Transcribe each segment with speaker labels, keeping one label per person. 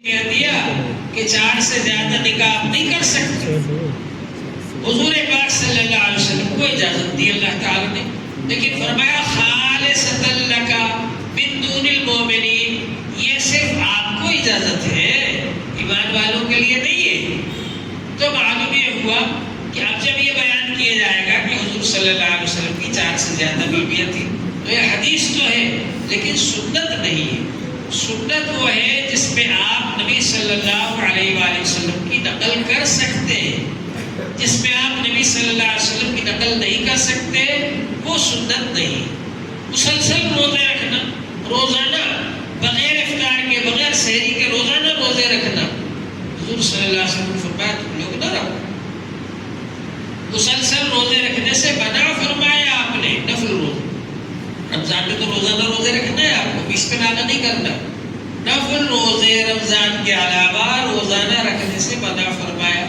Speaker 1: کہہ دیا کہ 4 سے زیادہ نکاح آپ نہیں کر سکتے. حضور پاک صلی اللہ علیہ وسلم کو اجازت دی اللہ تعالی نے، لیکن فرمایا خالصۃ لک من دون المؤمنین، یہ صرف آپ کو اجازت ہے، ایمان والوں کے لیے نہیں ہے. تو معلوم یہ ہوا کہ اب جب یہ بیان کیا جائے گا کہ حضور صلی اللہ علیہ وسلم کی 4 سے زیادہ بیویاں تھیں، تو یہ حدیث تو ہے لیکن سنت نہیں ہے. سنت وہ ہے جس میں آپ نبی صلی اللہ علیہ وآلہ وسلم کی نقل کر سکتے ہیں. جس میں آپ نبی صلی اللہ علیہ وسلم کی نقل نہیں کر سکتے وہ سنت نہیں. مسلسل روزے رکھنا، روزانہ بغیر افطار کے بغیر سحری کے روزانہ روزے رکھنا، حضور صلی اللہ علیہ وسلم نے فرمایا تم لوگ نہ رکھو. مسلسل روزے رکھنے سے منع فرمایا آپ نے نفل روزے. رمضان میں تو روزانہ روزے رکھنا ہے آپ کو، بیچ میں ناغہ نہیں کرنا. نفل روزے رمضان کے علاوہ روزانہ رکھنے سے منع فرمایا.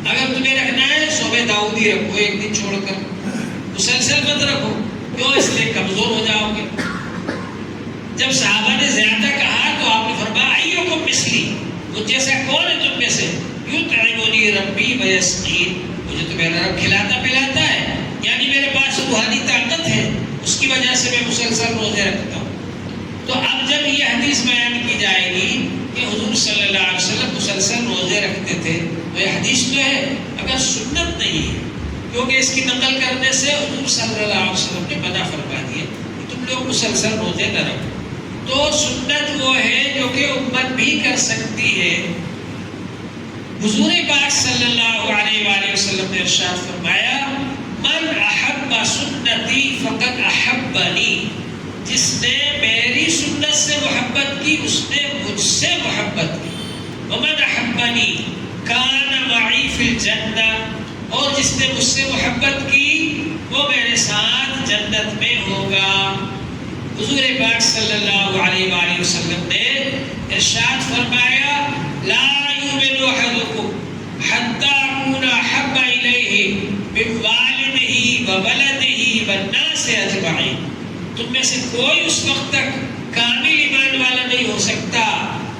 Speaker 1: اگر تمہیں رکھنا ہے صوم داؤدی رکھو، ایک دن چھوڑ کر، مسلسل مت رکھو. کیوں؟ اس لیے کمزور ہو جاؤ گے. جب صحابہ نے زیادہ کہا تو آپ نے فرمایا ایکم مثلی، وہ جیسا کون ہے تم میں سے؟ یطعمنی ربی ویسقین، مجھے تو میرا رب کھلاتا پلاتا ہے، یعنی میرے پاس روحانی طاقت ہے، اس کی وجہ سے میں مسلسل روزے رکھتا ہوں. تو اب جب یہ حدیث بیان کی جائے گی کہ حضور صلی اللہ علیہ وسلم مسلسل روزے رکھتے تھے، تو یہ حدیث تو ہے اگر سنت نہیں ہے، کیونکہ اس کی نقل کرنے سے حضور صلی اللہ علیہ وسلم نے منع فرما دیا کہ تم لوگ مسلسل روزے نہ رکھو. تو سنت وہ ہے جو کہ امت بھی کر سکتی ہے. حضور پاک صلی اللہ علیہ وآلہ وسلم نے ارشاد فرمایا من احب سنتی فقد احبنی، جس نے میری سنت سے محبت کی اس نے مجھ سے محبت کی. ومن احبنی کان معی فی الجنہ، اور جس نے مجھ سے محبت کی وہ میرے ساتھ جنت میں ہوگا. حضور پاک صلی اللہ علیہ وآلہ وسلم نے ارشاد فرمایا لا یؤمن احدکم حتی اکون احب الیہ من والدہ وولدہ والناس اجمعین، تم میں سے کوئی اس وقت تک کامل ایمان والا نہیں ہو سکتا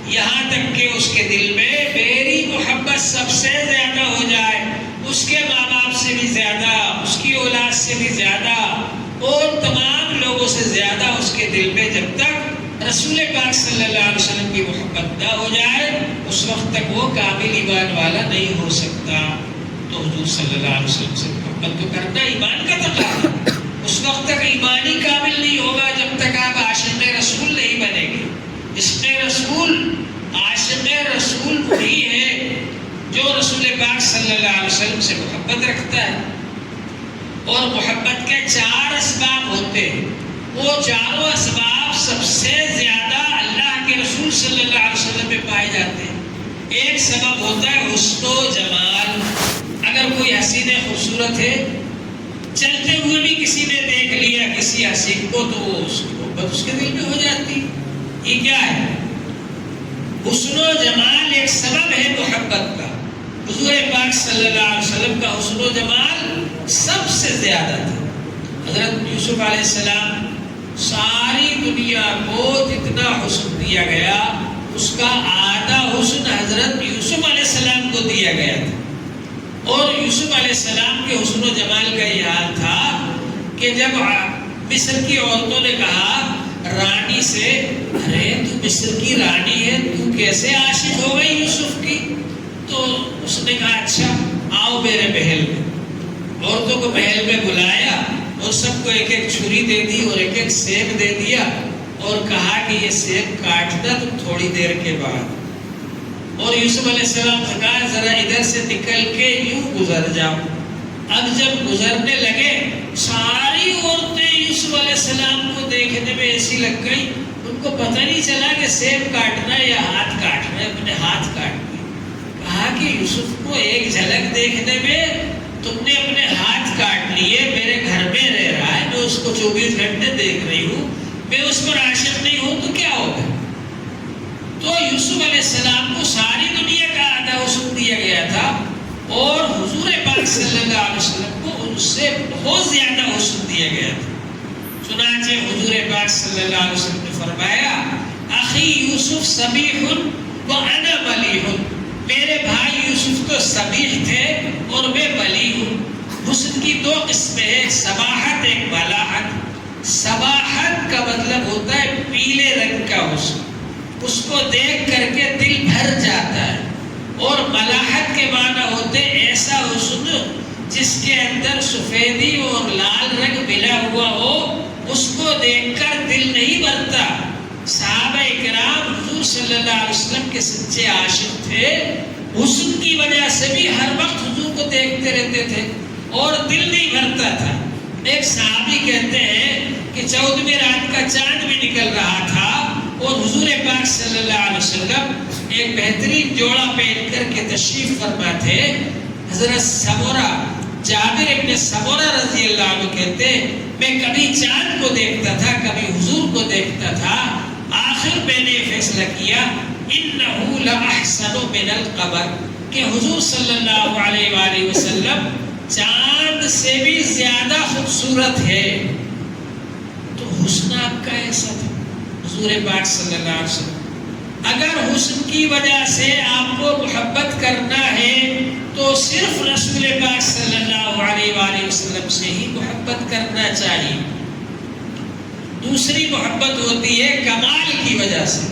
Speaker 1: یہاں تک کہ اس کے دل میں میری محبت سب سے زیادہ ہو جائے، اس کے ماں باپ سے بھی زیادہ، اس کی اولاد سے بھی زیادہ، اور تمام لوگوں سے زیادہ اس کے دل میں جب تک رسول پاک صلی اللہ علیہ وسلم کی محبت نہ ہو جائے اس وقت تک وہ کامل ایمان والا نہیں ہو سکتا. تو حضور صلی اللہ علیہ وسلم سے محبت تو کرنا ایمان کا تقاضا. اس وقت تک ایمان ہی کامل نہیں ہوگا جب تک آپ عاشق رسول نہیں بنیں گے. عشق رسول، عاشق رسول وہی ہے جو رسول پاک صلی اللہ علیہ وسلم سے محبت رکھتا ہے. اور محبت کے 4 اسباب ہوتے ہیں، وہ چاروں اسباب سب سے زیادہ اللہ کے رسول صلی اللہ علیہ وسلم میں پائے جاتے ہیں. ایک سبب ہوتا ہے حسن و جمال. اگر کوئی حسین خوبصورت ہے، چلتے ہوئے بھی کسی نے دیکھ لیا کسی حسین کو تو اس کی محبت اس کے دل میں ہو جاتی. یہ کیا ہے؟ حسن و جمال ایک سبب ہے محبت کا. حضور پاک صلی اللہ علیہ وسلم کا حسن و جمال سب سے زیادہ تھا. حضرت یوسف علیہ السلام ساری دنیا کو جتنا حسن دیا گیا اس کا آدھا حسن حضرت یوسف علیہ السلام کو دیا گیا تھا. اور یوسف علیہ السلام کے حسن و جمال کا یہ حال تھا کہ جب مصر کی عورتوں نے کہا رانی سے ارے تو مصر کی رانی ہے، تو کیسے عاشق ہو گئی یوسف کی؟ تو اس نے کہا اچھا آؤ میرے محل میں. عورتوں کو محل میں بلایا اور سب کو ایک ایک چھری دے دی اور ایک ایک سیب دے دیا اور کہا کہ یہ سیب کاٹنا تم تھوڑی دیر کے بعد. اور یوسف علیہ السلام سے کہا ذرا ادھر سے نکل کے یوں گزر جاؤ. اب جب گزرنے لگے ساری عورتیں یوسف علیہ السلام کو دیکھنے میں ایسی لگ گئی، ان کو پتہ نہیں چلا کہ سیب کاٹنا ہے یا ہاتھ کاٹنا ہے. اپنے ہاتھ کاٹ دیے. کہا کہ یوسف کو ایک جھلک دیکھنے میں تم نے اپنے ہاتھ کاٹ لیے. میرے گھر میں رہ رہا ہے، میں اس کو 24 گھنٹے دیکھ رہی ہوں، میں اس پر عاشق نہیں ہوں تو کیا ہوگا؟ تو یوسف علیہ السلام کو ساری دنیا کا آدھا حسن دیا گیا تھا اور حضور پاک صلی اللہ علیہ وسلم کو ان سے بہت زیادہ حسن دیا گیا تھا. چنانچہ حضور پاک صلی اللہ علیہ وسلم نے فرمایا اخی یوسف صبیح وانا تو صبیح تھے اور میں بلی ہوں. حسن کی دو قسمیں ہیں، صباحت ایک بلاحت. صباحت کا مطلب ہوتا ہے پیلے رنگ کا حسن، اس کو دیکھ کر کے دل بھر جاتا ہے. اور ملاحت کے معنی ہوتے ایسا حسن جس کے اندر سفیدی اور لال رنگ ملا ہوا ہو، اس کو دیکھ کر دل نہیں بھرتا. صحابہ اکرام حضور صلی اللہ علیہ وسلم کے سچے عاشق تھے، حسن کی وجہ سے بھی ہر وقت حضور کو دیکھتے رہتے تھے اور دل نہیں بھرتا تھا. ایک صحابی کہتے ہیں کہ 14ویں رات کا چاند بھی نکل رہا تھا اور حضور پاک صلی اللہ علیہ وسلم ایک بہترین جوڑا پہن کر کے تشریف فرما تھے. حضرت سمورہ جابر ابن سمورہ رضی اللہ عنہ کہتے میں کبھی چاند کو دیکھتا تھا، کبھی حضور کو دیکھتا تھا. آخر میں نے فیصلہ کیا انہو لأحسن من القمر، کہ حضور صلی اللہ علیہ وآلہ وسلم چاند سے بھی زیادہ خوبصورت ہے. تو حسن آپ کا ایسا تھا حضور پاک صلی اللہ علیہ وسلم. اگر حسن کی وجہ سے آپ کو محبت کرنا ہے تو صرف رسول پاک صلی اللہ علیہ وآلہ وسلم سے ہی محبت کرنا چاہیے. دوسری محبت ہوتی ہے کمال کی وجہ سے.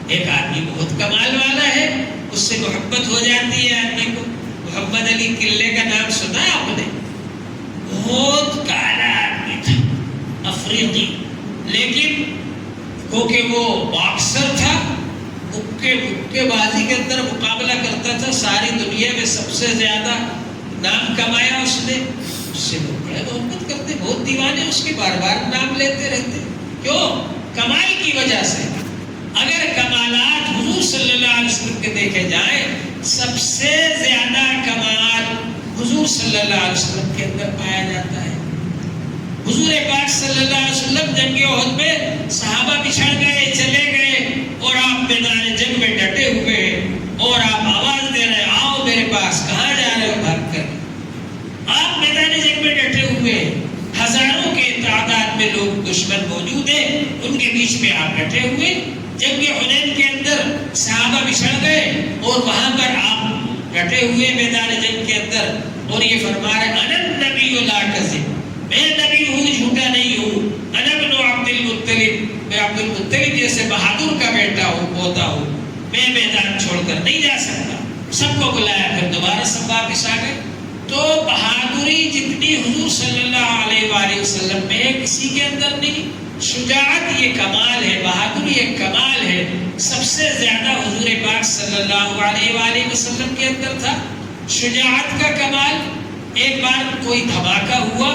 Speaker 1: ایک آدمی بہت کمال والا ہے، اس سے محبت ہو جاتی ہے آدمی کو. محمد علی قلعے کا نام سنا ہے آپ نے؟ بہت کالا آدمی تھا، افریقی، لیکن کیونکہ وہ باکسر تھا، مکے بازی کے اندر مقابلہ کرتا تھا، ساری دنیا میں سب سے زیادہ نام کمایا اس نے. اس سے لوگ بڑے محبت کرتے، بہت دیوانے اس کے، بار بار نام لیتے رہتے. کیوں؟ کمال کی وجہ سے. اگر کمالات حضور صلی اللہ علیہ وسلم کے دیکھے جائیں، سب سے زیادہ کمال حضور صلی اللہ علیہ وسلم کے اندر پایا جاتا ہے. حضور پاک صلی اللہ علیہ وسلم جنگ احد میں صحابہ بچھڑ گئے، چلے گئے، اور آپ میدان جنگ میں ڈٹے ہوئے اور آپ آواز دے رہے آؤ میرے پاس، کہاں جا رہے ہو بھاگ کر. آپ میدان جنگ میں ڈٹے ہوئے، ہزاروں کے تعداد میں لوگ دشمن موجود ہیں، ان کے بیچ میں آپ ڈٹے ہوئے. جنگ حنین کے اندر صحابہ بچھڑ گئے اور وہاں پر آپ ڈٹے ہوئے میدان جنگ کے اندر، اور یہ فرما رہے انا النبی لا کذب، میں نبی ہوں، جھوٹا نہیں ہوں. انا ابن عبد المطلب، میں عبد المطلب جیسے بہادر کا بیٹا ہوں، پوتا ہوں، میں میدان چھوڑ کر نہیں جا سکتا. سب کو بلایا، پھر دوبارہ سب واپس آ گئے. تو بہادری جتنی حضور صلی اللہ علیہ وآلہ وسلم میں ہے کسی کے اندر نہیں. شجاعت یہ کمال ہے، بہادری ایک کمال ہے، سب سے زیادہ حضور پاک صلی اللہ علیہ وآلہ وسلم کے اندر تھا. شجاعت کا کمال. ایک بار کوئی دھماکہ ہوا،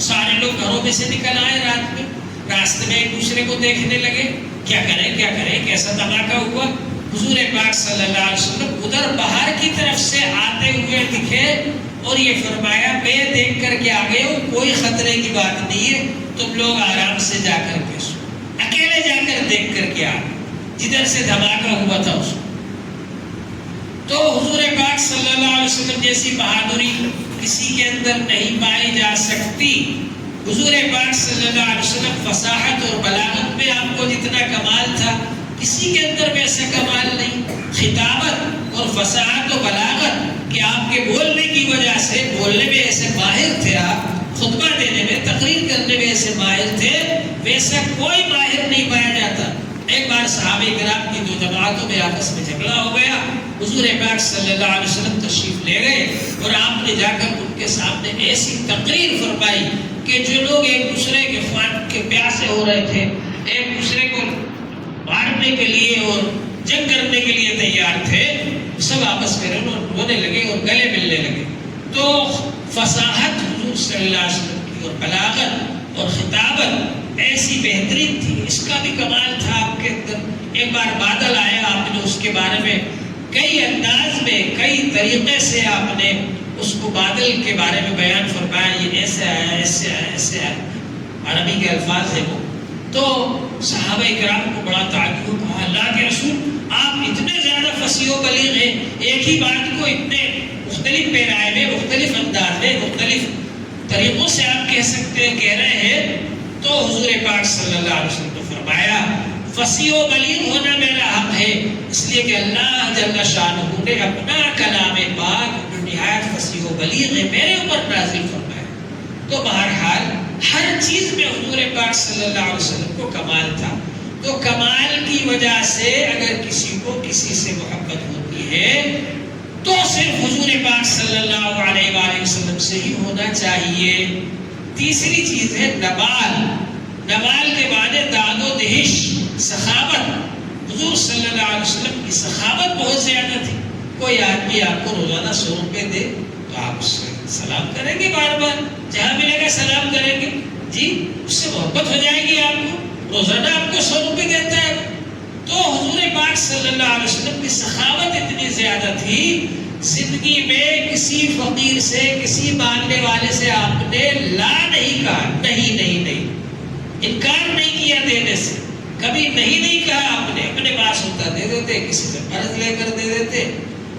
Speaker 1: سارے لوگ گھروں میں سے نکل آئے رات میں، راستے میں ایک دوسرے کو دیکھنے لگے، کیا کریں کیسا دھماکہ ہوا. حضور پاک صلی اللہ علیہ وسلم ادھر باہر کی طرف سے آتے ہوئے دکھے اور یہ فرمایا میں دیکھ کر کے آگے ہوں، کوئی خطرے کی بات نہیں ہے، تم لوگ آرام سے جا کر کے سو. اکیلے جا کر دیکھ کر کے آ جدھر سے دھماکہ ہوا تھا اس کو. تو حضور پاک صلی اللہ علیہ وسلم جیسی بہادری کسی کے اندر نہیں پائی جا سکتی. حضور پاک صلی اللہ علیہ وسلم فصاحت اور بلاغت میں آپ کو جتنا کمال تھا کسی کے اندر ویسا کمال نہیں. خطابت اور فصاحت و بلاغت کہ آپ کے بولنے کی وجہ سے، بولنے میں ایسے ماہر تھے، آپ خطبہ دینے میں، تقریر کرنے میں ایسے ماہر تھے، ویسا کوئی ماہر نہیں پایا جاتا. ایک بار صحابہ کرام کی دو جماعتوں میں آپس میں جھگڑا ہو گیا. حضور پاک صلی اللہ علیہ وسلم تشریف لے گئے اور آپ نے جا کر ان کے سامنے ایسی تقریر فرمائی کہ جو لوگ ایک دوسرے کے فان کے پیاسے ہو رہے تھے، ایک دوسرے کو مارنے کے لیے اور جنگ کرنے کے لیے تیار تھے، سب آپس میں رونے لگے اور گلے ملنے لگے. تو فصاحت حضور صلی اللہ علیہ وسلم کی اور بلاغت اور خطابت ایسی بہترین تھی. اس کا بھی کمال تھا آپ کے اندر. ایک بار بادل آیا، آپ نے اس کے بارے میں کئی انداز میں، کئی طریقے سے آپ نے اس کو بادل کے بارے میں بیان فرمایا، یہ ایسے آیا، ایسے آیا، ایسے آیا، عربی کے الفاظ ہیں وہ. تو صحابہ کرام کو بڑا تعجب ہوا، اللہ کے رسول آپ اتنے زیادہ فصیح و بلیغ ہیں، ایک ہی بات کو اتنے مختلف پیرائے میں، مختلف انداز میں، مختلف طریقوں سے آپ کہہ سکتے ہیں، کہہ رہے ہیں. تو حضور پاک صلی اللہ علیہ وسلم نے فرمایا فصیح و بلیغ ہونا میرا حق ہے، اس لیے کہ اللہ جل شانہ نے اپنا کلام پاک نہایت فصیح و بلیغ ہے، میرے اوپر نازل فرمایا۔ تو بہرحال ہر چیز میں حضور پاک صلی اللہ علیہ وسلم کو کمال تھا۔ تو کمال کی وجہ سے اگر کسی کو کسی سے محبت ہوتی ہے تو صرف حضور پاک صلی اللہ علیہ وآلہ وسلم سے ہی ہونا چاہیے۔ تیسری چیز ہے نبال۔ نبال کے معنی داد و دہش، سخاوت۔ حضور صلی اللہ علیہ وسلم کی سخاوت بہت زیادہ تھی۔ کوئی آدمی آپ کو روزانہ 100 روپے دے تو آپ اس سے سلام کریں گے، بار بار جہاں ملے گا سلام کریں گے، جی اس سے محبت ہو جائے گی آپ کو۔ روزانہ آپ کو 100 روپے دیتا ہے تو حضور پاک صلی اللہ علیہ وسلم کی سخاوت اتنی زیادہ تھی، زندگی میں کسی فقیر سے، کسی مانگنے والے سے آپ نے لا نہیں کہا، نہیں نہیں نہیں، انکار نہیں کیا دینے سے، کبھی نہیں کہا آپ نے۔ اپنے پاس ہوتا دے دیتے، کسی سے قرض لے کر دے دیتے،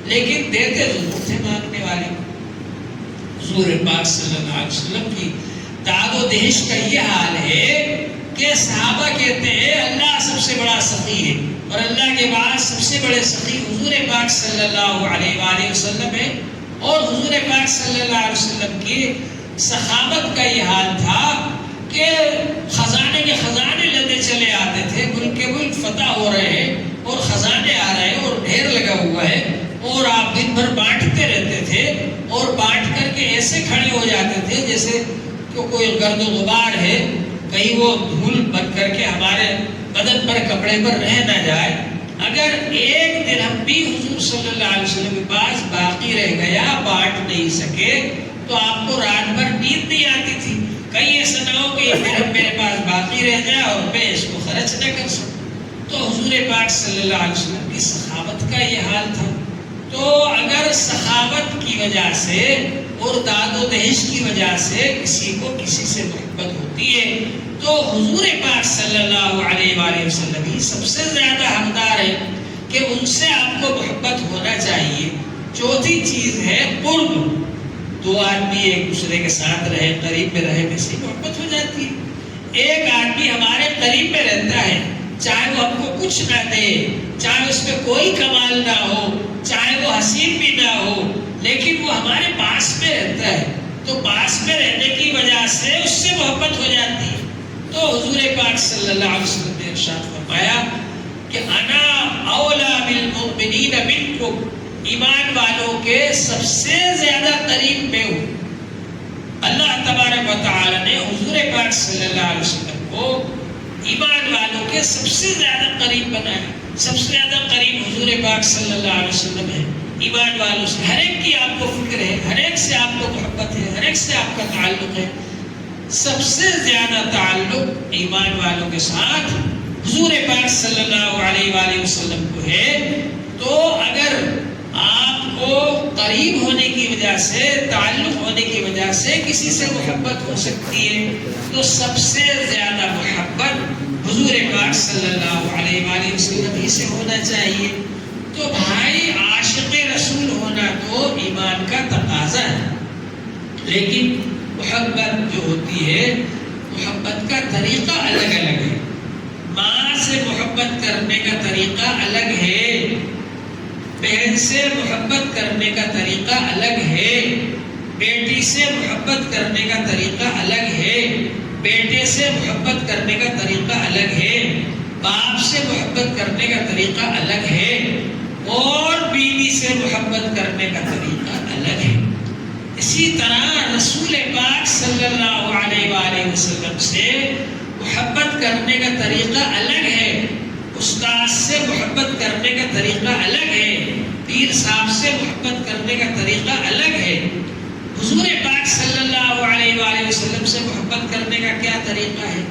Speaker 1: لیکن دیتے ضرور تھے مانگنے والے۔ حضور پاک صلی اللہ علیہ وسلم کی داد و دہش کا یہ حال ہے کہ صحابہ کہتے ہیں اللہ سب سے بڑا سخی ہے، اور اللہ کے بعد سب سے بڑے سخی حضور پاک صلی اللہ علیہ وآلہ وسلم ہے۔ اور حضور پاک صلی اللہ علیہ وسلم کی سخاوت کا یہ حال تھا کہ خزانے کے خزانے لدے چلے آتے تھے، ملک کے ملک فتح ہو رہے ہیں اور خزانے آ رہے ہیں اور ڈھیر لگا ہوا ہے، اور آپ دن بھر بانٹتے رہتے تھے، اور بانٹ کر کے ایسے کھڑے ہو جاتے تھے جیسے کہ کوئی گرد و غبار ہے، کہیں وہ دھول بن کر کے ہمارے بدن پر، کپڑے پر رہ نہ جائے۔ اگر ایک درہم بھی حضور صلی اللہ علیہ وسلم کے پاس باقی رہ گیا، بانٹ نہیں سکے، تو آپ کو رات بھر نیند نہیں آتی تھی۔ کہیں ایسا نہ ہو کہ یہ درہم میرے پاس باقی رہ جائے اور میں اس کو خرچ نہ کر سکوں۔ تو حضور پاک صلی اللہ علیہ وسلم کی سخاوت کا یہ حال تھا۔ تو اگر سخاوت کی وجہ سے اور داد و دہش کی وجہ سے کسی کو کسی سے محبت ہوتی ہے تو حضور پاک صلی اللہ علیہ وآلہ وسلم ہی سب سے زیادہ حقدار ہے کہ ان سے آپ کو محبت ہونا چاہیے۔ چوتھی چیز ہے قرب۔ دو آدمی ایک دوسرے کے ساتھ رہے، قریب میں رہے، ویسے محبت ہو جاتی ہے۔ ایک آدمی ہمارے قریب میں رہتا ہے، چاہے وہ ہم کو کچھ نہ دے، چاہے اس میں کوئی کمال نہ ہو، چاہے وہ حسین بھی نہ ہو، لیکن وہ ہمارے پاس میں رہتا ہے، تو پاس میں رہنے کی وجہ سے اس سے محبت ہو جاتی ہے۔ تو حضور پاک صلی اللہ علیہ وسلم نے ارشاد فرمایا کہ انا اولا بالمؤمنین منکم، ایمان والوں کے سب سے زیادہ قریب میں ہوں۔ اللہ تبارک و تعالی نے حضور پاک صلی اللہ علیہ وسلم کو ایمان والوں کے سب سے زیادہ قریب بنایا۔ سب سے زیادہ قریب حضور پاک صلی اللہ علیہ وسلم ہے ایمان والوں سے۔ ہر ایک کی آپ کو فکر ہے، ہر ایک سے آپ کو محبت ہے، ہر ایک سے آپ کا تعلق ہے۔ سب سے زیادہ تعلق ایمان والوں کے ساتھ حضور پاک صلی اللہ علیہ وآلہ وسلم کو ہے۔ تو اگر آپ کو قریب ہونے کی وجہ سے، تعلق ہونے کی وجہ سے کسی سے محبت ہو سکتی ہے تو سب سے زیادہ محبت حضور پاک صلی اللہ علیہ وآلہ وسلم ہی سے ہونا چاہیے۔ تو بھائی عاشق رسول ہونا تو ایمان کا تقاضا ہے، لیکن محبت جو ہوتی ہے، محبت کا طریقہ الگ الگ ہے۔ ماں سے محبت کرنے کا طریقہ الگ ہے، بہن سے محبت کرنے کا طریقہ الگ ہے، بیٹی سے محبت کرنے کا طریقہ الگ ہے، بیٹے سے محبت کرنے کا طریقہ الگ ہے، باپ سے محبت کرنے کا طریقہ الگ ہے، اور بیوی سے محبت کرنے کا طریقہ الگ ہے۔ اسی طرح رسول پاک صلی اللہ علیہ وآلہ وسلم سے محبت کرنے کا طریقہ الگ ہے، استاد سے محبت کرنے کا طریقہ الگ ہے، پیر صاحب سے محبت کرنے کا طریقہ الگ ہے۔ حضور پاک صلی اللہ علیہ وآلہ وسلم سے محبت کرنے کا کیا طریقہ ہے؟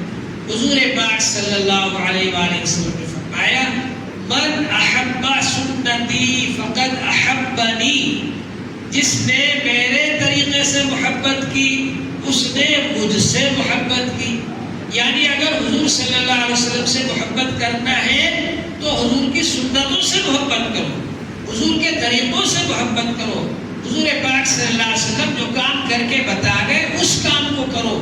Speaker 1: حضور پاک صلی اللہ علیہ وآلہ وسلم نے فرمایا من احب سنتی فقد احبنی، جس نے میرے طریقے سے محبت کی اس نے مجھ سے محبت کی۔ یعنی اگر حضور صلی اللہ علیہ وسلم سے محبت کرنا ہے تو حضور کی سنتوں سے محبت کرو، حضور کے طریقوں سے محبت کرو۔ حضور پاک صلی اللہ علیہ وسلم جو کام کر کے بتا گئے اس کام کو کرو،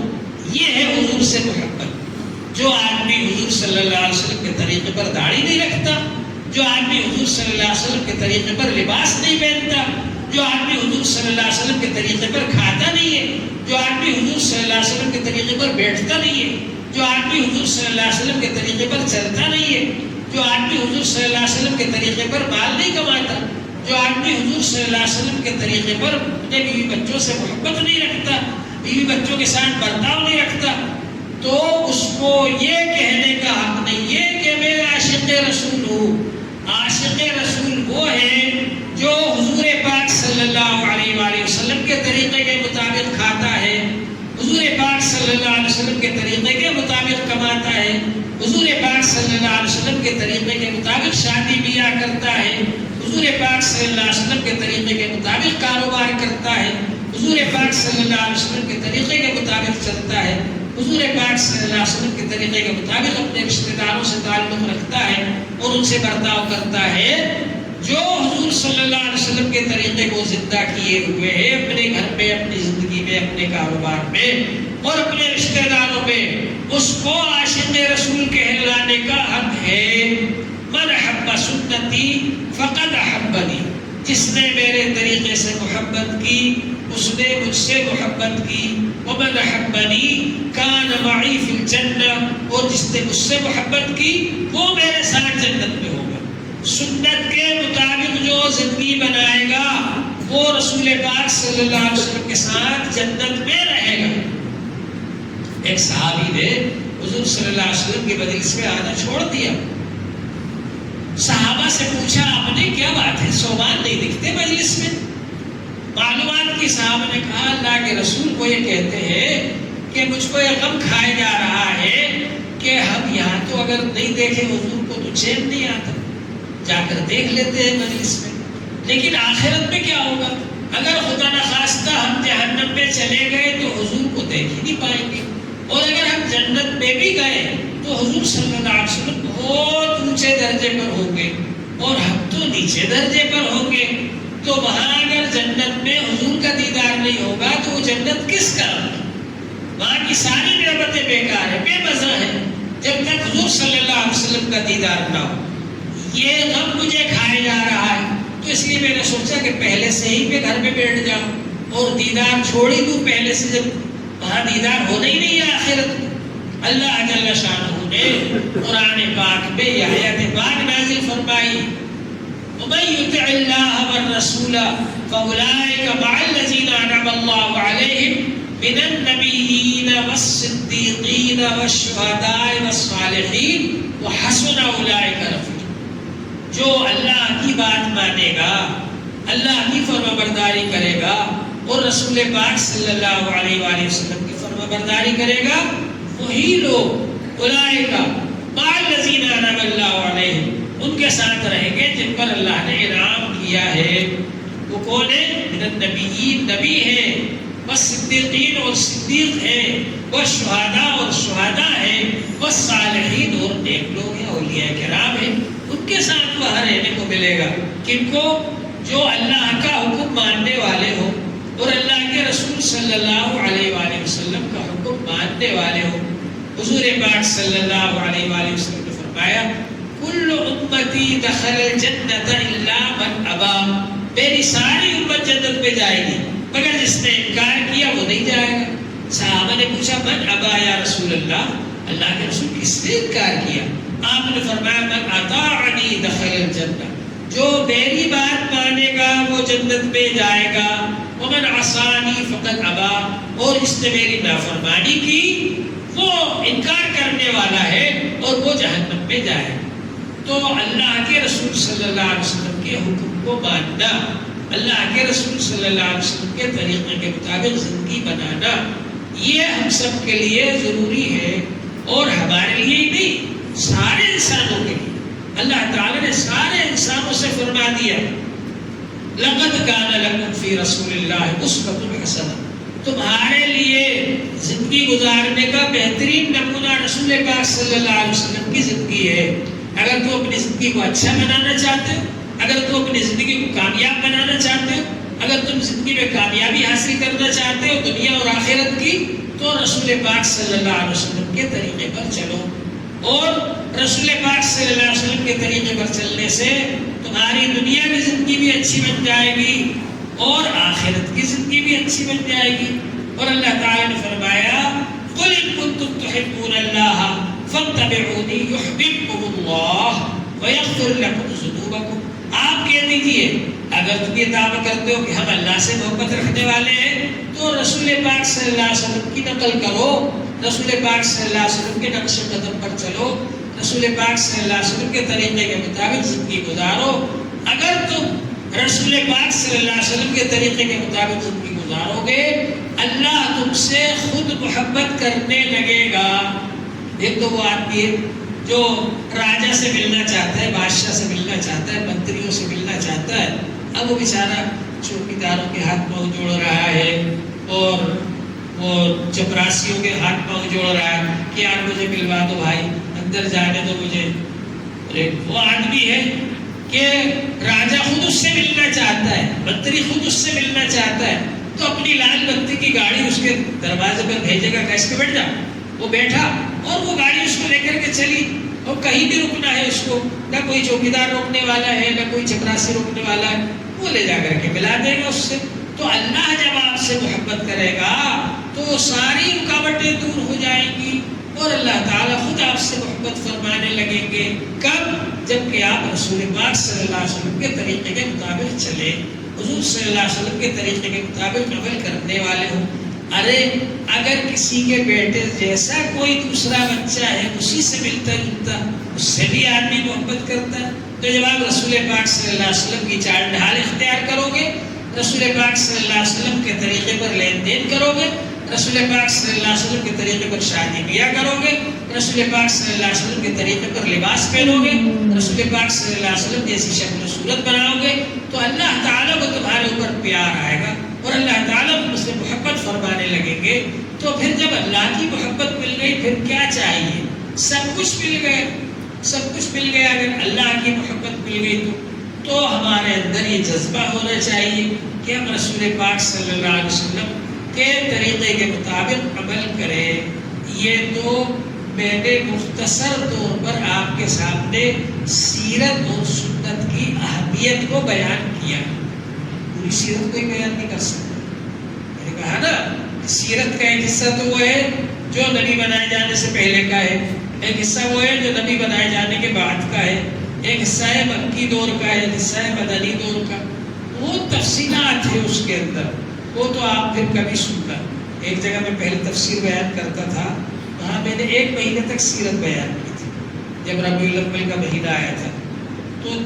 Speaker 1: یہ ہے حضور سے محبت۔ جو آدمی حضور صلی اللہ علیہ وسلم کے طریقے پر داڑھی نہیں رکھتا، جو آدمی حضور صلی اللہ علیہ وسلم کے طریقے پر لباس نہیں پہنتا، جو آدمی حضور صلی اللہ علیہ وسلم کے طریقے پر کھاتا نہیں ہے، جو آدمی حضور صلی اللہ علیہ وسلم کے طریقے پر بیٹھتا نہیں ہے، جو آدمی حضور صلی اللہ علیہ وسلم کے طریقے پر چلتا نہیں ہے، جو آدمی حضور صلی اللہ علیہ وسلم کے طریقے پر مال نہیں کماتا، جو آدمی حضور صلی اللہ علیہ وسلم کے طریقے پر اپنے بیوی بچوں سے محبت نہیں رکھتا، بیوی بچوں کے ساتھ برتاؤ نہیں رکھتا، تو اس کو یہ کہنے کا حق نہیں ہے کہ میں عاشق رسول ہوں۔ عاشق رسول وہ ہے جو حضور پاک صلی اللہ علیہ وآلہ وسلم کے طریقے کے مطابق کھاتا ہے، حضور پاک صلی اللہ علیہ وسلم کے طریقے کے مطابق کماتا ہے، حضور پاک صلی اللہ علیہ وسلم کے طریقے کے مطابق شادی بیاہ کرتا ہے، حضور پاک صلی اللہ علیہ وسلم کے طریقے کے مطابق کاروبار کرتا ہے، حضور پاک صلی اللہ علیہ وسلم کے طریقے کے مطابق چلتا ہے، حضور پاک صلی اللہ علیہ وسلم کے طریقے کے مطابق اپنے رشتہ داروں سے تعلق رکھتا ہے اور ان سے برتاؤ کرتا ہے۔ جو حضور صلی اللہ علیہ وسلم کے طریقے کو زندہ کیے ہوئے ہے اپنے گھر میں، اپنی زندگی میں، اپنے کاروبار میں اور اپنے رشتہ داروں میں، اس کو عاشق رسول کہلانے کا حق ہے۔ من احب سنتی فقد احبنی، جس نے میرے طریقے سے محبت کی اس نے مجھ سے محبت کی۔ ومن احبنی کان معی فی الجنہ، اور جس نے مجھ سے محبت کی وہ میرے ساتھ جنت میں ہوگا۔ سنت کے مطابق جو زندگی بنائے گا وہ رسول پاک صلی اللہ علیہ وسلم کے ساتھ جنت میں رہے گا۔ ایک صحابی نے حضور صلی اللہ علیہ وسلم کے مجلس میں آنا چھوڑ دیا۔ صحابہ سے پوچھا آپ نے کیا بات ہے، صوبان نہیں دکھتے مجلس میں؟ معلومات کی صحابہ نے کہا اللہ کے رسول کو یہ کہتے ہیں کہ مجھ کو یہ غم کھائے جا رہا ہے کہ ہم یہاں تو اگر نہیں دیکھیں حضور کو تو چین نہیں آتا، جا کر دیکھ لیتے ہیں مجلس میں، لیکن آخرت میں کیا ہوگا؟ اگر خدا نخواستہ ہم جہنم میں چلے گئے تو حضور کو دیکھ ہی نہیں پائیں گے، اور اگر ہم جنت میں بھی گئے تو حضور صلی اللہ علیہ وسلم بہت اونچے درجے پر ہوں گے اور ہم تو نیچے درجے پر ہوں گے، تو وہاں اگر جنت میں حضور کا دیدار نہیں ہوگا تو وہ جنت کس کا؟ وہاں کی ساری نعمتیں بیکار ہیں، بے مزہ ہیں جب تک حضور صلی اللہ علیہ وسلم کا دیدار نہ ہو۔ یہ غم مجھے کھائے جا رہا ہے، تو اس لیے میں نے سوچا کہ پہلے سے ہی میں گھر میں بیٹھ جاؤں اور دیدار چھوڑ ہی دوں پہلے سے، جب وہاں دیدار ہونا ہی نہیں ہے آخرت میں۔ اللہ جل شانہ نے قرآن پاک میں یہ آیت پاک نازل فرمائی، وَمَن يُطِعِ اللَّهَ وَالرَّسُولَ فَأُولَٰئِكَ مَعَ الَّذِينَ أَنْعَمَ اللَّهُ عَلَيْهِم مِّنَ النَّبِيِّينَ وَالصِّدِّيقِينَ وَالشُّهَدَاءِ وَالصَّالِحِينَ وَحَسُنَ أُولَٰئِكَ رَفِيقًا۔ جو اللہ کی بات مانے گا، اللہ کی فرمانبرداری کرے گا اور رسول پاک صلی اللہ علیہ وآلہ وسلم کی فرمانبرداری کرے گا، وہی لوگ اولئک مع الذین انعم اللہ علیہم، ان کے ساتھ رہیں گے جن پر اللہ نے انعام کیا ہے۔ وہ کون ہے؟ من النبیین، نبی ہیں، والصدیقین، اور صدیق ہیں، والشہداء، اور شہداء ہیں، والصالحین، اور نیک لوگ ہیں، اولیاء کرام ہیں۔ ان کے ساتھ وہاں رہنے کو ملے گا، کن کو؟ جو اللہ کا حکم ماننے والے ہوں اور اللہ کے رسول صلی اللہ علیہ وآلہ وسلم کا حکم ماننے والے ہوں۔ حضور پاک صلی اللہ علیہ وآلہ وسلم نے فرمایا، کل امتی دخل الجنت الا من ابا، میری ساری امت جنت میں جائے گی مگر جس نے انکار کیا وہ نہیں جائے گا۔ صحابہ نے پوچھا من ابا یا رسول اللہ، اللہ کے رسول کس نے انکار کیا؟ آپ نے فرمایا من اطاعنی دخل الجنہ، جو میری بات مانے گا وہ جنت میں جائے گا، ومن عصانی فقد ابا، اور جس نے میری نافرمانی کی وہ انکار کرنے والا ہے اور وہ جہنم میں جائے گا۔ تو اللہ کے رسول صلی اللہ علیہ وسلم کے حکم کو ماننا، اللہ کے رسول صلی اللہ علیہ وسلم کے طریقے کے مطابق زندگی بنانا، یہ ہم سب کے لیے ضروری ہے، اور ہمارے لیے ہی نہیں، سارے انسانوں کے لیے۔ اللہ تعالیٰ نے سارے انسانوں سے فرما دیا، لقد کان لکم فی رسول اللہ اسوۃ حسنہ، تمہارے لیے زندگی گزارنے کا بہترین نمونہ رسول پاک صلی اللہ علیہ وسلم کی زندگی ہے۔ اگر تم اپنی زندگی کو اچھا بنانا چاہتے ہو، اگر تم اپنی زندگی کو کامیاب بنانا چاہتے ہو، اگر تم زندگی میں کامیابی حاصل کرنا چاہتے ہو دنیا اور آخرت کی، تو رسول پاک صلی اللہ علیہ وسلم کے طریقے پر چلو، اور رسول پاک صلی اللہ علیہ وسلم کے طریقے پر چلنے سے تمہاری دنیا کی زندگی بھی اچھی بن جائے گی اور آخرت کی زندگی بھی اچھی بن جائے گی۔ اور اللہ تعالیٰ نے فرمایا قُلْ إِن كُنتُمْ تُحِبُّونَ اللَّهَ فَاتَّبِعُونِي يُحْبِبْكُمُ اللَّهُ وَيَغْفِرْ لَكُمْ ذُنُوبَكُمْ۔ آپ کہہ دیجئے اگر تم یہ دعویٰ کرتے ہو کہ ہم اللہ سے محبت رکھنے والے ہیں تو رسول پاک صلی اللہ علیہ وسلم کی نقل کرو، رسول پاک صلی اللہ علیہ وسلم کے نقش قدم پر چلو، رسول پاک صلی اللہ علیہ وسلم کے طریقے کے مطابق زندگی گزارو۔ اگر تم رسول پاک صلی اللہ علیہ وسلم کے طریقے کے مطابق زندگی گزارو گے اللہ تم سے خود محبت کرنے لگے گا۔ ایک تو وہ آدمی ہے جو راجا سے ملنا چاہتا ہے، بادشاہ سے ملنا چاہتا ہے، منتریوں سے ملنا چاہتا ہے، اب وہ بیچارہ چوکیداروں کے ہاتھ پاؤں جوڑ رہا ہے اور وہ چپراسیوں کے ہاتھ پاؤں جوڑ رہا ہے کہ یار مجھے ملوا دو بھائی، اندر جانے دو مجھے۔ وہ آدمی ہے کہ راجا خود اس سے ملنا چاہتا ہے، منتری خود اس سے ملنا چاہتا ہے، تو اپنی لال بتی کی گاڑی اس کے دروازے پر بھیجے گا کہ اس پہ بیٹھ جا۔ وہ بیٹھا اور وہ گاڑی اس کو لے کر کے چلی، اور کہیں بھی رکنا ہے اس کو، نہ کوئی چوکیدار روکنے والا ہے نہ کوئی چپراسی روکنے والا ہے، وہ لے جا کر کے ملا دے گا اس سے۔ تو اللہ جب آپ سے محبت کرے گا تو ساری رکاوٹیں دور ہو جائیں گی اور اللہ تعالیٰ خود آپ سے محبت فرمانے لگیں گے۔ کب؟ جب کہ آپ رسول پاک صلی اللہ علیہ وسلم کے طریقے کے مطابق چلے، حضور صلی اللہ علیہ وسلم کے طریقے کے مطابق عمل کرنے والے ہوں۔ ارے اگر کسی کے بیٹے جیسا کوئی دوسرا بچہ ہے اسی سے ملتا جلتا، اس سے بھی آدمی محبت کرتا ہے، تو جب آپ رسول پاک صلی اللہ علیہ وسلم کی چال ڈھال اختیار کرو گے، رسول پاک صلی اللہ علیہ وسلم کے طریقے پر لین دین کرو گے، رسول پاک صلی اللہ علیہ وسلم کے طریقے پر شادی بیاہ کرو گے، رسول پاک صلی اللہ علیہ وسلم کے طریقے پر لباس پہنو گے، رسول پاک صلی اللہ علیہ وسلم جیسی شکل و صورت بناؤ گے، تو اللہ تعالیٰ کو تمہارے اوپر پیار آئے گا اور اللہ تعالیٰ تم سے محبت فرمانے لگیں گے۔ تو پھر جب اللہ کی محبت مل گئی پھر کیا چاہیے؟ سب کچھ مل گیا، سب کچھ مل گیا۔ اگر اللہ کی محبت مل گئی تو ہمارے اندر یہ جذبہ ہونا چاہیے کہ ہم رسول پاک صلی اللہ علیہ وسلم کے طریقے کے مطابق عمل کریں۔ یہ تو میں نے مختصر طور پر آپ کے سامنے سیرت اور سنت کی اہمیت کو بیان کیا، پوری سیرت کو ہی بیان نہیں کر سکتا۔ میں نے کہا نا سیرت کا ایک حصہ تو وہ ہے جو نبی بنائے جانے سے پہلے کا ہے، ایک حصہ وہ ہے جو نبی بنائے جانے کے بعد کا ہے، ایک حصہ ہے مکی دور کا ہے، ایک حصہ ہے مدنی دور کا۔ وہ تفصیلات ہے اس کے اندر، وہ تو آپ پھر کبھی سننا۔ ایک جگہ میں پہلے تفسیر بیان کرتا تھا، وہاں میں نے 1 مہینے تک سیرت بیان کی تھی، جب ربیع الاول کا مہینہ آیا تھا تو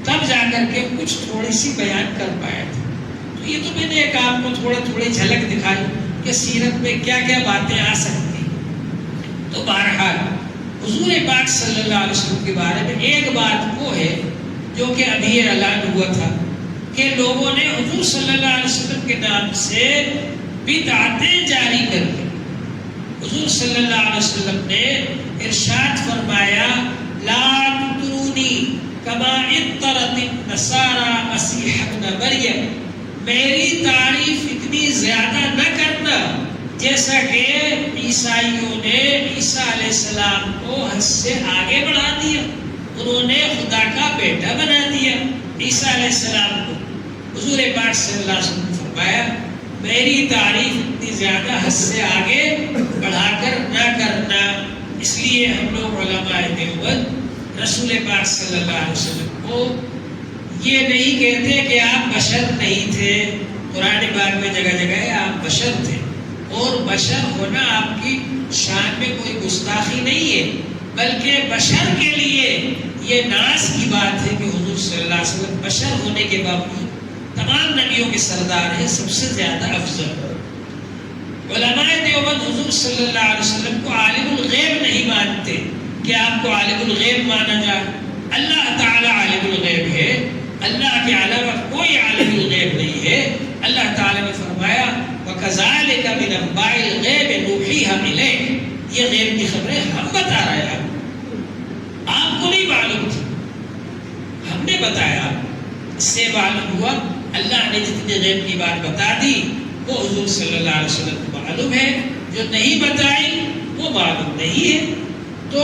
Speaker 1: تب جا کر کے کچھ تھوڑی سی بیان کر پایا تھا۔ تو یہ تو میں نے ایک آپ کو تھوڑی جھلک دکھائی کہ سیرت میں کیا کیا باتیں آ سکتی۔ تو بہرحال حضور پاک صلی اللہ علیہ وسلم کے بارے میں ایک بات وہ ہے جو کہ ابھی اعلان ہوا تھا کہ لوگوں نے حضور صلی اللہ علیہ وسلم کے نام سے بدعتیں جاری کر دی۔ حضور صلی اللہ علیہ وسلم نے ارشاد فرمایا لا تطرونی کما اطرت النصارى مسیح ابن مریم، میری تعریف اتنی زیادہ نہ کرنا جیسا کہ عیسائیوں نے عیسیٰ علیہ السلام کو حد سے آگے بڑھا دیا، انہوں نے خدا کا بیٹا بنا دیا عیسیٰ علیہ السلام کو۔ حضور پاک صلی اللہ علیہ وسلم نے فرمایا میری تعریف اتنی زیادہ حد سے آگے بڑھا کر نہ کرنا۔ اس لیے ہم لوگ علماء دیوبند رسول پاک صلی اللہ علیہ وسلم کو یہ نہیں کہتے کہ آپ بشر نہیں تھے، قرآن پاک میں جگہ جگہ ہے آپ بشر تھے، اور بشر ہونا آپ کی شان میں کوئی گستاخی نہیں ہے، بلکہ بشر کے لیے یہ ناز کی بات ہے کہ حضور صلی اللہ علیہ وسلم بشر ہونے کے باوجود تمام نبیوں کے سردار ہیں، سب سے زیادہ افضل۔ علماء دیوبند حضور صلی اللہ علیہ وسلم کو عالم الغیب نہیں مانتے کہ آپ کو عالم الغیب مانا جائے۔ اللہ تعالیٰ عالم الغیب ہے، اللہ کے علاوہ کوئی عالم الغیب نہیں ہے۔ اللہ تعالیٰ نے فرمایا وَكَذَلِكَ مِنْ أَنْبَاءِ الْغَيْبِ نُوحِيهَا إِلَيْكَ، یہ غیب کی خبریں ہم بتا رہے ہیں، آپ کو نہیں معلوم تھی، ہم نے بتایا۔ اس سے معلوم ہوا اللہ نے جتنی غیب کی بات بتا دی وہ حضور صلی اللہ علیہ وسلم کو معلوم ہے، جو نہیں بتائی وہ معلوم نہیں ہے۔ تو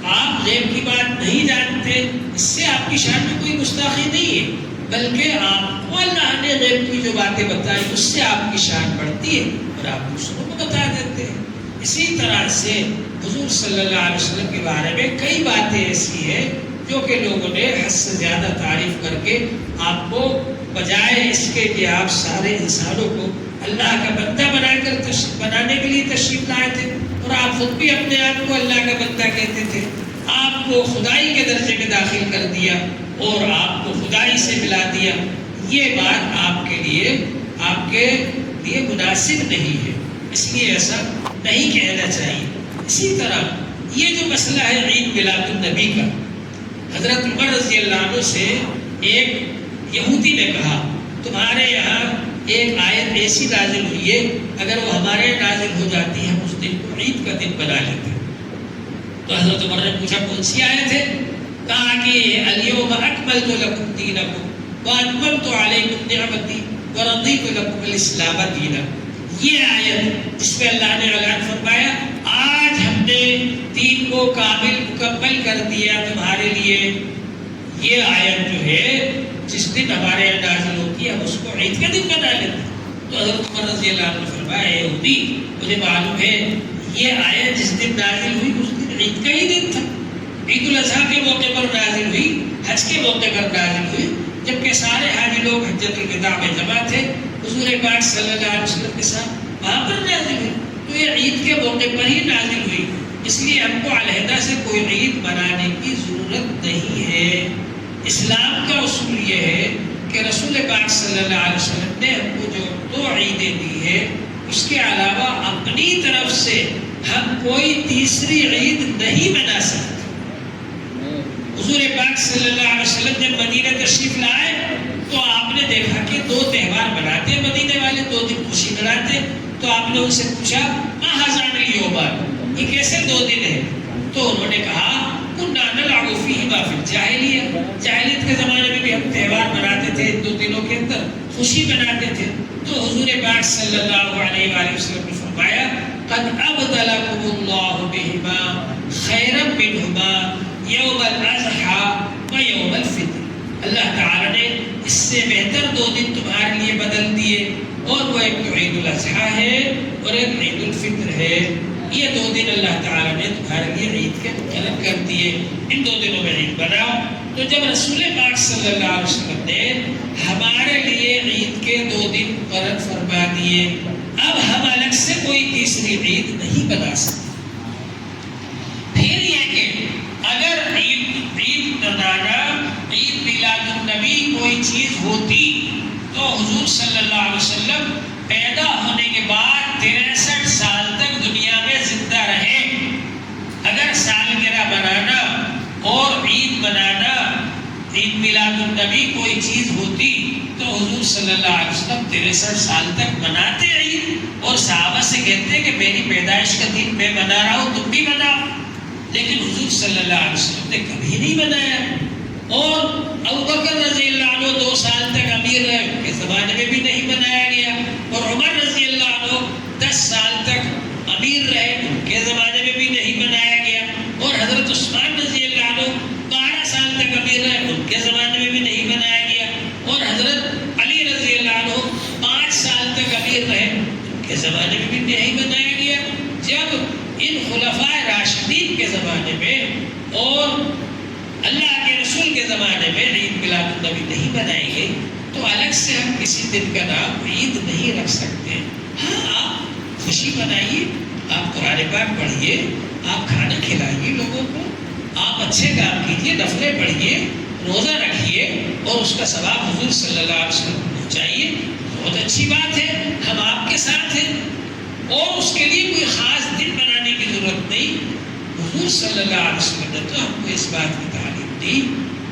Speaker 1: آپ غیب کی بات نہیں جانتے، اس سے آپ کی شان میں کوئی گستاخی نہیں ہے۔ بلکہ آپ کو اللہ نے غیب کی جو باتیں بتائی اس سے آپ کی شان بڑھتی ہے اور آپ دوسروں کو بتا دیتے ہیں۔ اسی طرح سے حضور صلی اللہ علیہ وسلم کے بارے میں کئی باتیں ایسی ہیں جو کہ لوگوں نے حد سے زیادہ تعریف کر کے آپ کو بجائے اس کے کہ آپ سارے انسانوں کو اللہ کا بندہ بنانے کے لیے تشریف لائے تھے، اور آپ خود بھی اپنے آپ کو اللہ کا بندہ کہتے تھے، آپ کو خدائی کے درجے میں داخل کر دیا اور آپ کو خدائی سے ملا دیا۔ یہ بات آپ کے لیے مناسب نہیں ہے، اس لیے ایسا نہیں کہنا چاہیے۔ اسی طرح یہ جو مسئلہ ہے عید میلاد النبی کا، حضرت عمر رضی اللہ عنہ سے ایک یہودی نے کہا تمہارے یہاں ایک آیت ایسی نازل ہوئی ہے، اگر وہ ہمارے نازل ہو جاتی ہم اس دن کو عید کا دن بنا لیتے۔ تو حضرت عمر نے پوچھا کون سی آیت ہے؟ کہا کہ الیوم اکملت لکم دینکم واتممت علیکم نعمتی ورضیت لکم الاسلام دینا۔ یہ آیت جس میں اللہ نے اعلان فرمایا آج ہم نے دین کو کامل مکمل کر دیا تمہارے لیے، یہ آیت جو ہے جس دن ہمارے یہاں نازل ہوتی ہے ہم اس کو عید کا دن بنا لیتے ہیں۔ تو حضرت عمر رضی اللہ عنہ نے فرمایا یہودی مجھے معلوم ہے یہ آیت جس دن نازل ہوئی اس دن عید کا ہی دن تھا، عید الاضحیٰ کے موقع پر نازل ہوئی، حج کے موقع پر نازل ہوئی، جبکہ سارے حاجی لوگ حجۃ الوداع میں جمع تھے، حضور پاک صلی اللہ علیہ وسلم کے ساتھ وہاں پر نازل ہوئی، تو یہ عید کے موقع پر ہی نازل ہوئی، اس لیے ہم کو علیحدہ سے کوئی عید منانے کی ضرورت نہیں ہے۔ اسلام کا اصول یہ ہے کہ رسول پاک صلی اللہ علیہ وسلم نے ہم کو جو 2 عیدیں دی ہے اس کے علاوہ اپنی طرف سے ہم کوئی تیسری عید نہیں منا سکتے۔ حضور پاک صلی اللہ علیہ وسلم جب مدینہ تشریف لائے تو آپ نے دیکھا کہ 2 تہوار مناتے ہیں مدینے والے، 2 دن خوشی مناتے، تو آپ نے ان سے پوچھا ما ہذان الیومان، یہ کیسے 2 دن ہیں؟ تو انہوں نے کہا کنا نلعب فیہما فی الجاہلیہ، جاہلیت کے زمانے میں بھی ہم تہوار مناتے تھے، 2 دنوں کے اندر خوشی مناتے تھے۔ تو حضور پاک صلی اللہ علیہ وآلہ وسلم نے فرمایا قد ابدلکم اللہ بہما خیرا منہما یوم الاضحیٰ و یوم الفطر، اللہ تعالیٰ نے اس سے بہتر 2 دن تمہارے لیے بدل دیے، اور وہ ایک تو عید الاضحیٰ ہے اور ایک عید الفطر ہے، یہ 2 دن اللہ تعالیٰ نے تمہارے لیے عید کے مقرر کر دیے، ان 2 دنوں میں عید بناؤ۔ تو جب رسول پاک صلی اللہ علیہ وسلم نے ہمارے لیے عید کے 2 دن مقرر فرما دیے، اب ہم الگ سے کوئی تیسری عید نہیں بنا سکتے۔ پھر یہ کہ اگر عید منانا، عید میلاد النبی کوئی چیز ہوتی تو حضور صلی اللہ علیہ وسلم پیدا ہونے کے بعد 63 سال تک دنیا میں زندہ رہے۔ اگر سالگرہ منانا اور عید منانا، عید میلاد النبی کوئی چیز ہوتی تو حضور صلی اللہ علیہ وسلم 63 سال تک مناتے عید، اور صحابہ سے کہتے کہ میری پیدائش کا دن میں منا رہا ہوں تم بھی مناؤ، لیکن حضور صلی اللہ علیہ وسلم نے کبھی نہیں منایا۔ اور ابوبکر رضی اللہ عنہ 2 سال تک امیر رہے، ان کے زمانے میں بھی نہیں منایا گیا، اور عمر رضی اللہ عنہ 10 سال تک امیر رہے، ان کے زمانے میں بھی نہیں منایا گیا، اور حضرت عثمان رضی اللہ عنہ 12 سال تک امیر رہے، ان کے زمانے میں بھی نہیں منایا گیا، اور حضرت علی رضی اللہ عنہ 5 سال تک امیر رہے، ان کے زمانے میں بھی نہیں منایا گیا۔ جب ان خلفائے راشدین کے زمانے میں اور اللہ کے رسول کے زمانے میں عید میلاد النبی نہیں بنائی گئی تو الگ سے ہم کسی دن کا نام عید نہیں رکھ سکتے۔ ہاں آپ خوشی منائیے، آپ قرآن پاک پڑھیے، آپ کھانا کھلائیے لوگوں کو، آپ اچھے کام کیجیے، نفلیں پڑھیے، روزہ رکھیے، اور اس کا ثواب حضور صلی اللہ علیہ وسلم کو پہنچائیے، بہت اچھی بات ہے، ہم آپ کے ساتھ ہیں، اور اس کے لیے کوئی خاص دن بنانے کی ضرورت نہیں۔ حضور صلی اللہ علیہ وسلم نے تو ہم کو اس بات کی تعلیم دی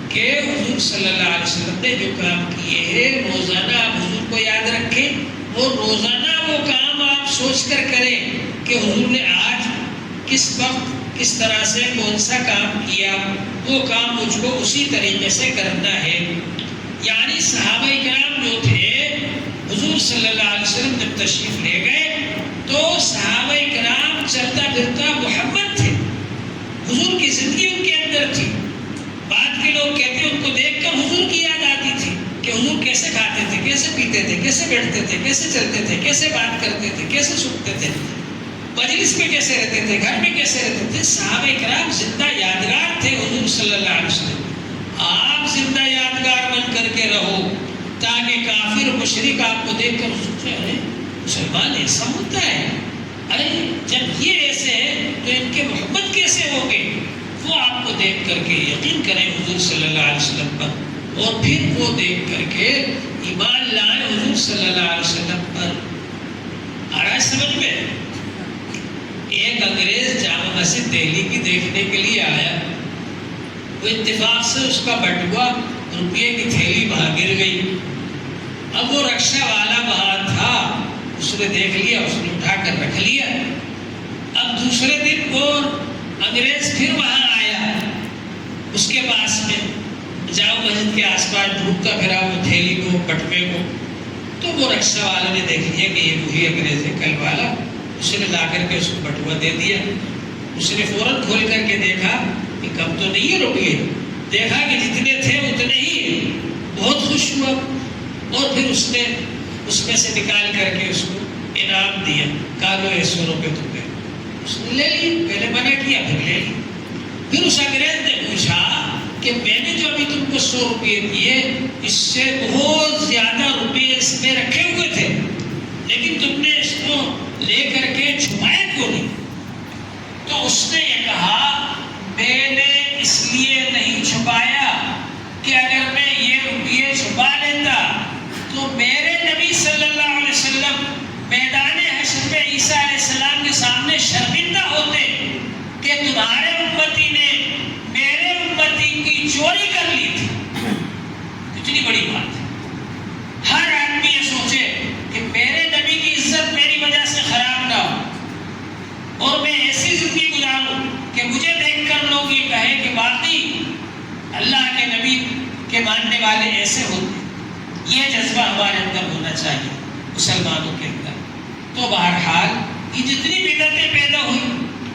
Speaker 1: کہ حضور صلی اللہ علیہ وسلم نے جو کام کیے ہیں روزانہ آپ حضور کو یاد رکھیں، اور روزانہ وہ کام آپ سوچ کر کریں کہ حضور نے آج کس وقت کس طرح سے کون سا کام کیا، وہ کام مجھ کو اسی طریقے سے کرنا ہے۔ یعنی صحابہ کرام جو تھے حضور صلی اللہ علیہ وسلم جب تشریف لے گئے تو صحابہ کرام چلتا پھرتا محمد تھے، حضور کی زندگی ان کے اندر تھی۔ بعد کے لوگ کہتے ہیں ان کو دیکھ کر حضور کی یاد آتی تھی کہ کیسے پیتے تھے، کیسے بیٹھتے تھے، کیسے چلتے تھے، کیسے بات کرتے تھے، کیسے چھپتے تھے، مجلس میں کیسے رہتے تھے، گھر میں کیسے رہتے تھے. صحابہ کرام زندہ یادگار تھے حضور صلی اللہ علیہ وسلم. آپ زندہ یادگار بن کر کے رہو تاکہ کافر و مشرک آپ کو دیکھ کر سوچے ارے مسلمان ایسا ہوتا ہے، ارے جب یہ ایسے ہیں تو ان کے محبت کیسے ہوگے. وہ آپ کو دیکھ کر کے یقین کریں حضور صلی اللہ علیہ وسلم پر، اور پھر وہ دیکھ کر کے ایمان لائیں حضور صلی اللہ علیہ وسلم پر. آ رہا ہے سمجھ میں؟ ایک انگریز جامع مسجد دہلی کی دیکھنے کے لیے آیا. وہ اتفاق سے اس کا بٹوا روپیے کی تھیلی وہاں گر گئی. اب وہ رکشہ والا وہاں تھا، اس نے دیکھ لیا، اس نے اٹھا کر رکھ لیا. اب دوسرے دن وہ انگریز پھر وہاں آیا اس کے پاس میں، جامع مسجد کے آس پاس ڈھونڈتا پھرا وہ تھیلی کو، بٹوے کو. تو وہ رکشہ والا نے دیکھ لیا کہ یہ وہی انگریز ہے کل والا. اس نے لا کر کے اس کو بٹوا دے دیا. اس نے فوراً کھول کر کے دیکھا کہ کم تو نہیں ہے روپیے، دیکھا کہ جتنے تھے اتنے ہی ہیں. بہت خوش ہوا اور پھر اس نے اس میں سے نکال کر کے اس کو انعام دیا. کہا لو 100 روپے تم نے. اس نے لے لی، پہلے منع کیا پھر لے لی. پھر اس انگریز نے پوچھا کہ میں نے جو ابھی تم کو 100 روپے دیے اس سے بہت زیادہ روپے اس میں رکھے ہوئے تھے، لیکن تم نے اس کو لے کر کے چھپایا کیوں نہیں؟ تو اس نے یہ کہا میں نے اس لیے نہیں چھپایا کہ اگر میں یہ روپیے چھپا لیتا تو میرے نبی صلی اللہ علیہ وسلم میدان حشر میں عیسیٰ علیہ السلام کے سامنے شرمندہ ہوتے کہ تمہارے امتی نے میرے امتی کی چوری کر لی تھی. کتنی بڑی بات ہے. ہر آدمی یہ سوچے کہ میرے نبی کی عزت میری وجہ سے خراب نہ ہو اور میں ایسی زندگی گزاروں کہ مجھے دیکھ کر لوگ یہ کہیں کہ واقعی اللہ کے نبی کے ماننے والے ایسے ہوتے. یہ جذبہ ہمارے اندر ہونا چاہیے مسلمانوں کے اندر. تو بہرحال یہ جتنی بدعتیں پیدا ہوئی،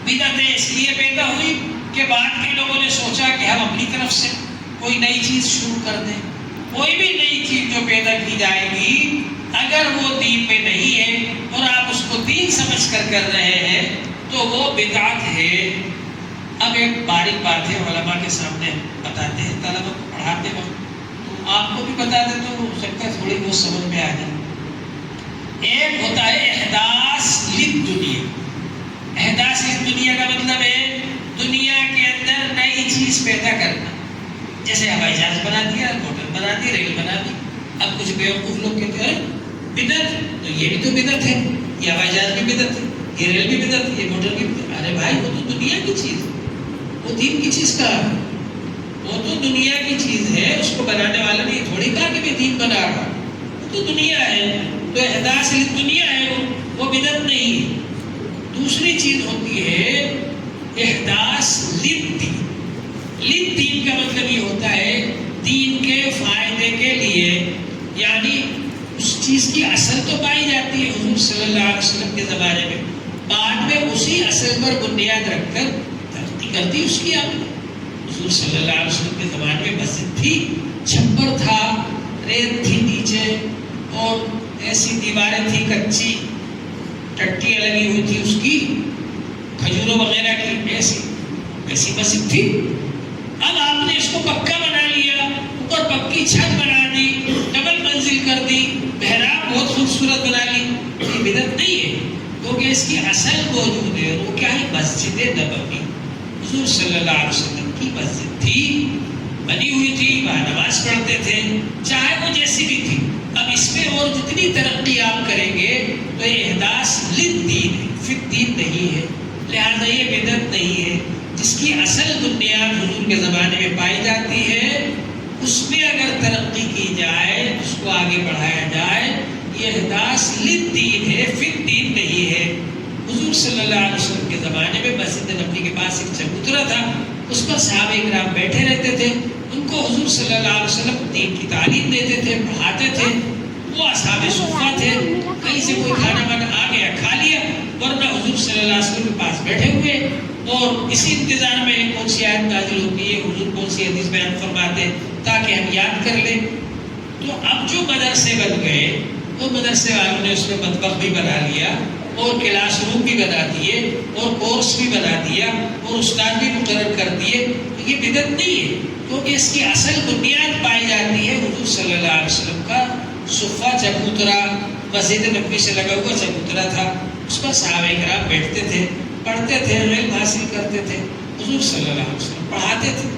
Speaker 1: بدعتیں اس لیے پیدا ہوئی کہ بعد کے لوگوں نے سوچا کہ ہم اپنی طرف سے کوئی نئی چیز شروع کر دیں. کوئی بھی نئی چیز جو پیدا کی جائے گی اگر وہ دین میں نہیں ہے اور آپ اس کو دین سمجھ کر رہے ہیں تو وہ بدعت ہے. اب ایک باریک بات ہے علماء کے سامنے بتاتے ہیں، طلبہ کو پڑھاتے وقت تو آپ کو بھی بتا دیں تو ہو سکتا ہے تھوڑی بہت سمجھ میں آ جائے. ایک ہوتا ہے احداث للدنیا. احداث للدنیا کا مطلب ہے دنیا کے اندر نئی چیز پیدا کرنا. جیسے ہوائی جہاز بنا دیا، موٹر بنا دی، ریل بنا دی. اب کچھ بیوقوف لوگ کہتے ہیں بدعت، تو یہ بھی تو بدعت ہے، یہ ہوائی جہاز بھی بدعت ہے، یہ ریل بھی بدعت ہے، یہ موٹر بھی بدعت ہے. ارے بھائی وہ تو دنیا کی چیز ہے، وہ دین کی چیز کہاں ہے؟ وہ تو دنیا کی چیز ہے. اس کو بنانے والا نے یہ تھوڑی کہا کہ میں دین بنا رہا، وہ تو دنیا ہے. تو احداث دنیا ہے، وہ بدعت نہیں ہے. دوسری چیز ہوتی ہے احداث للدین. للدین کا مطلب یہ ہوتا ہے دین کے فائدے کے لیے، یعنی اس چیز کی اصل تو پائی جاتی ہے حضور صلی اللہ علیہ وسلم کے زمانے میں، بعد میں اسی اصل پر بنیاد رکھ کر ترقی کرتی اس کی. آپ حضور صلی اللہ علیہ وسلم کے زمانے میں مسجد تھی، چھپر تھا، ریت تھی نیچے اور ایسی دیواریں تھی کچی، ٹٹیاں لگی ہوئی تھی اس کی، کھجوروں وغیرہ کی، ایسی مسجد تھی. اب آپ نے اس کو پکا بنا لیا، اوپر پکی چھت بنا دی، ڈبل منزل کر دی، محراب بہت خوبصورت بنا لی. یہ بدعت نہیں ہے کیونکہ اس کی اصل موجود ہے. وہ کیا ہے؟ مسجد نبوی حضور صلی اللہ علیہ وسلم کی مسجد تھی، بنی ہوئی تھی، وہاں نماز پڑھتے تھے چاہے وہ جیسی بھی تھی. اب اس میں اور جتنی ترقی آپ کریں گے تو یہ احداث للدین ہے، فی الدین نہیں ہے. لہٰذا یہ بدعت نہیں ہے. جس کی اصل بنیاد حضور کے زمانے میں پائی جاتی ہے اس میں اگر ترقی کی جائے، اس کو آگے بڑھایا جائے، یہ احداث للدین ہے، فی الدین نہیں ہے. حضور صلی اللہ علیہ وسلم کے زمانے میں مسجد نبوی کے پاس ایک چبوترا تھا، اس پر صحابہ کرام بیٹھے رہتے تھے. ان کو حضور صلی اللہ علیہ وسلم دین کی تعلیم دیتے تھے، پڑھاتے تھے. وہ اصحاب صفہ تھے. کہیں سے کوئی کھانا وانا آ گیا کھا لیا، ورنہ حضور صلی اللہ علیہ وسلم کے پاس بیٹھے ہوئے اور اسی انتظار میں کون سی آیت نازل ہوتی ہے، حضور کون سی حدیث بیان فرماتے تاکہ ہم یاد کر لیں. تو اب جو مدرسے بن گئے مدرسے والوں نے اس میں مطبخ بھی بنا لیا اور کلاس روم بھی بنا دیے اور کورس بھی بنا دیا اور استاد بھی مقرر کر دیے. یہ بدعت نہیں ہے، کیونکہ اس کی اصل بنیاد پائی جاتی ہے حضور صلی اللہ علیہ وسلم کا صفہ چبوترا، مسجد نبوی سے لگا ہوا چبوترا تھا، اس پر صحابہ کرام بیٹھتے تھے، پڑھتے تھے، علم حاصل کرتے تھے، حضور صلی اللہ علیہ وسلم پڑھاتے تھے.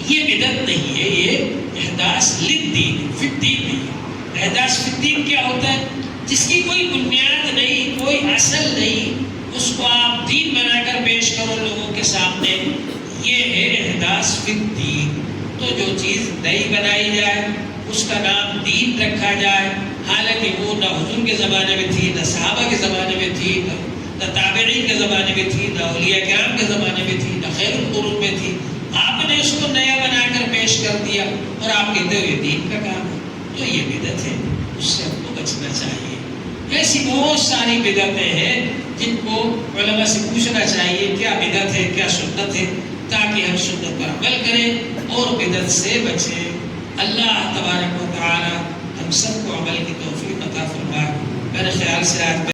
Speaker 1: یہ بدعت نہیں ہے، یہ احداث للدین فی الدین نہیں ہے. احداث فی الدین کیا ہوتا ہے؟ جس کی کوئی بنیاد نہیں، کوئی اصل نہیں، اس کو آپ دین بنا کر پیش کرو لوگوں کے سامنے، یہ ہے احداث فی الدین. تو جو چیز نئی بنائی جائے اس کا نام دین رکھا جائے، حالانکہ وہ نہ حضور کے زمانے میں تھی، نہ صحابہ کے زمانے میں تھی، نہ تابعین کے زمانے میں تھی، نہ اولیاء کرام کے زمانے میں تھی، نہ خیر القرون میں تھی. آپ نے اس کو نیا بنا کر پیش کر دیا اور آپ کہتے ہو یہ دین کا کام ہے. تو یہ بدعت ہے، اس سے ہم کو بچنا چاہیے. ایسی بہت ساری بدعتیں ہیں جن کو علماء سے پوچھنا چاہیے کیا بدعت ہے، کیا سنت ہے، تاکہ ہم سنت پر عمل کریں اور بدعت سے بچیں. اللہ تبارک و تعالی ہم سب کو عمل کی توفیق عطا فرمائے. میرے خیال سے آج